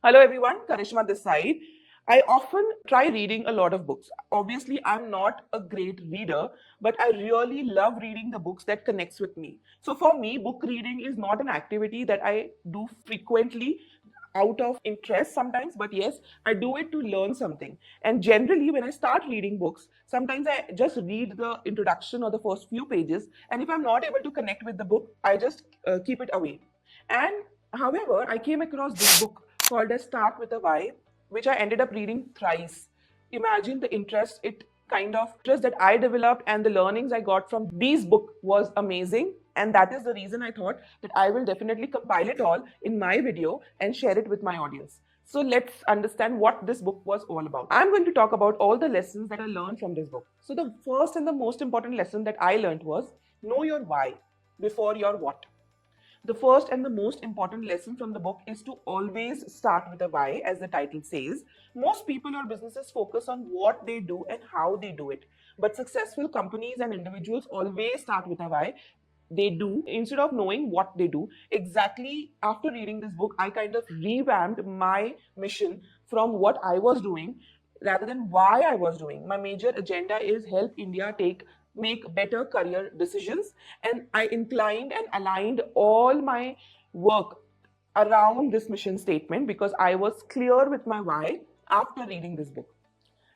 Hello everyone, Karishma Desai. I often try reading a lot of books. Obviously, I'm not a great reader, but I really love reading the books that connects with me. So for me, book reading is not an activity that I do frequently out of interest sometimes, but yes, I do it to learn something. And generally, when I start reading books, sometimes I just read the introduction or the first few pages, and if I'm not able to connect with the book, I just keep it away. And however, I came across this book called as Start with a Why, which I ended up reading thrice. Imagine the interest that I developed and the learnings I got from these book was amazing. And that is the reason I thought that I will definitely compile it all in my video and share it with my audience. So let's understand what this book was all about. I'm going to talk about all the lessons that I learned from this book. So the first and the most important lesson that I learned was know your why before your what. The first and the most important lesson from the book is to always start with a why, as the title says. Most people or businesses focus on what they do and how they do it. But successful companies and individuals always start with a why. They do instead of knowing what they do. Exactly after reading this book, I kind of revamped my mission from what I was doing rather than why I was doing. My major agenda is help India make better career decisions, and I inclined and aligned all my work around this mission statement because I was clear with my why after reading this book.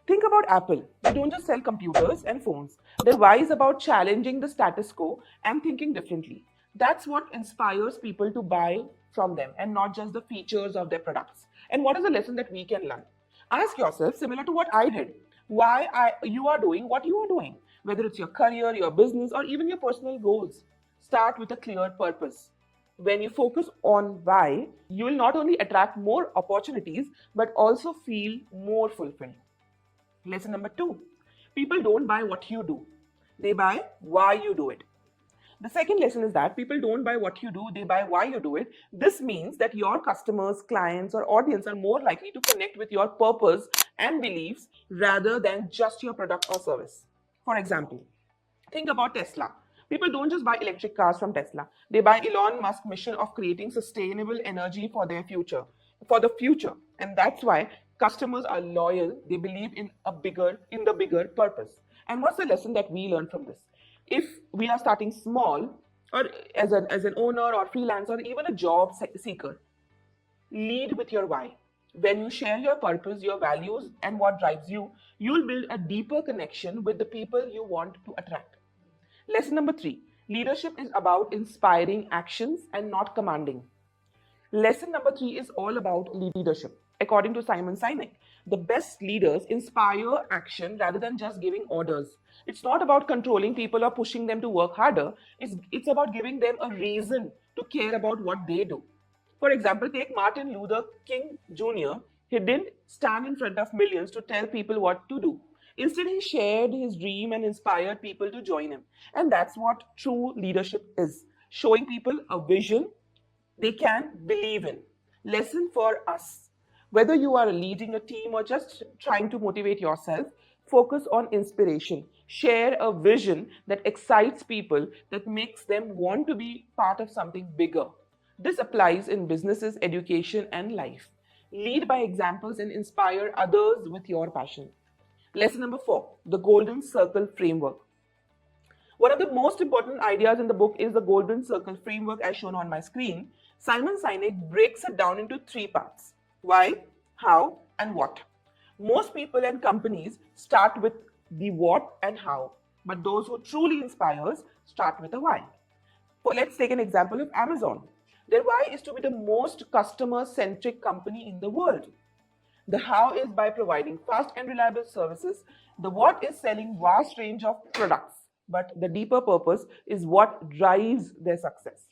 Think about Apple. They don't just sell computers and phones. Their why is about challenging the status quo and thinking differently. That's what inspires people to buy from them and not just the features of their products. And what is the lesson that we can learn? Ask yourself, similar to what I did, you are doing what you are doing, whether it's your career, your business, or even your personal goals. Start with a clear purpose. When you focus on why, you will not only attract more opportunities but also feel more fulfilled. Lesson number two, people don't buy what you do, they buy why you do it. The second lesson is that people don't buy what you do, they buy why you do it. This means that your customers, clients, or audience are more likely to connect with your purpose and beliefs rather than just your product or service. For example, think about Tesla. People don't just buy electric cars from Tesla. They buy Elon Musk's mission of creating sustainable energy for the future. And that's why customers are loyal. They believe in the bigger purpose. And what's the lesson that we learn from this? If we are starting small, or as an owner or freelancer or even a job seeker, lead with your why. When you share your purpose, your values, and what drives you, you'll build a deeper connection with the people you want to attract. Lesson number three, leadership is about inspiring actions and not commanding. Lesson number three is all about leadership. According to Simon Sinek, the best leaders inspire action rather than just giving orders. It's not about controlling people or pushing them to work harder. It's about giving them a reason to care about what they do. For example, take Martin Luther King Jr. He didn't stand in front of millions to tell people what to do. Instead, he shared his dream and inspired people to join him. And that's what true leadership is, showing people a vision they can believe in. Lesson for us. Whether you are leading a team or just trying to motivate yourself, focus on inspiration. Share a vision that excites people, that makes them want to be part of something bigger. This applies in businesses, education, and life. Lead by examples and inspire others with your passion. Lesson number four, the Golden Circle Framework. One of the most important ideas in the book is the Golden Circle Framework, as shown on my screen. Simon Sinek breaks it down into three parts: why, how, and what. Most people and companies start with the what and how, but those who truly inspires start with a why. So let's take an example of Amazon. Their why is to be the most customer-centric company in the world. The how is by providing fast and reliable services. The what is selling vast range of products. But the deeper purpose is what drives their success.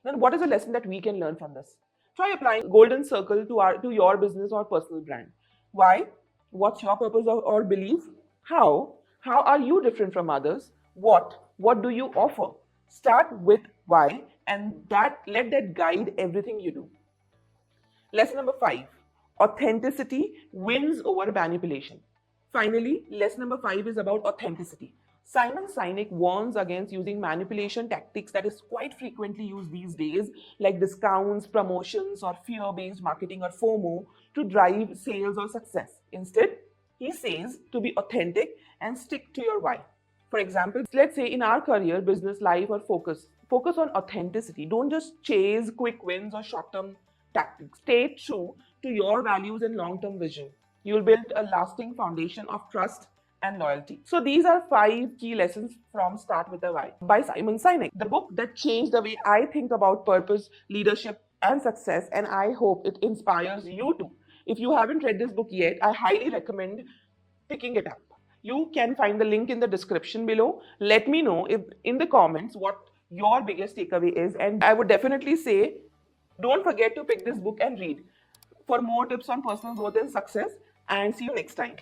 Then what is a lesson that we can learn from this? Try applying Golden Circle to your business or personal brand. Why? What's your purpose or belief? How? How are you different from others? What? What do you offer? Start with why, and let that guide everything you do. Lesson number five, authenticity wins over manipulation. Finally, lesson number five is about authenticity. Simon Sinek warns against using manipulation tactics that is quite frequently used these days, like discounts, promotions, or fear based marketing or FOMO to drive sales or success. Instead, he says to be authentic and stick to your why. For example, let's say in our career, business, life, or focus on authenticity. Don't just chase quick wins or short term tactics. Stay true to your values and long term vision. You'll build a lasting foundation of trust and loyalty. So these are 5 key lessons from Start with a Why by Simon Sinek, the book that changed the way I think about purpose, leadership, and success. And I hope it inspires you too. If you haven't read this book yet, I highly recommend picking it up. You can find the link in the description below. Let me know if in the comments what your biggest takeaway is, and I would definitely say don't forget to pick this book and read for more tips on personal growth and success. And see you next time.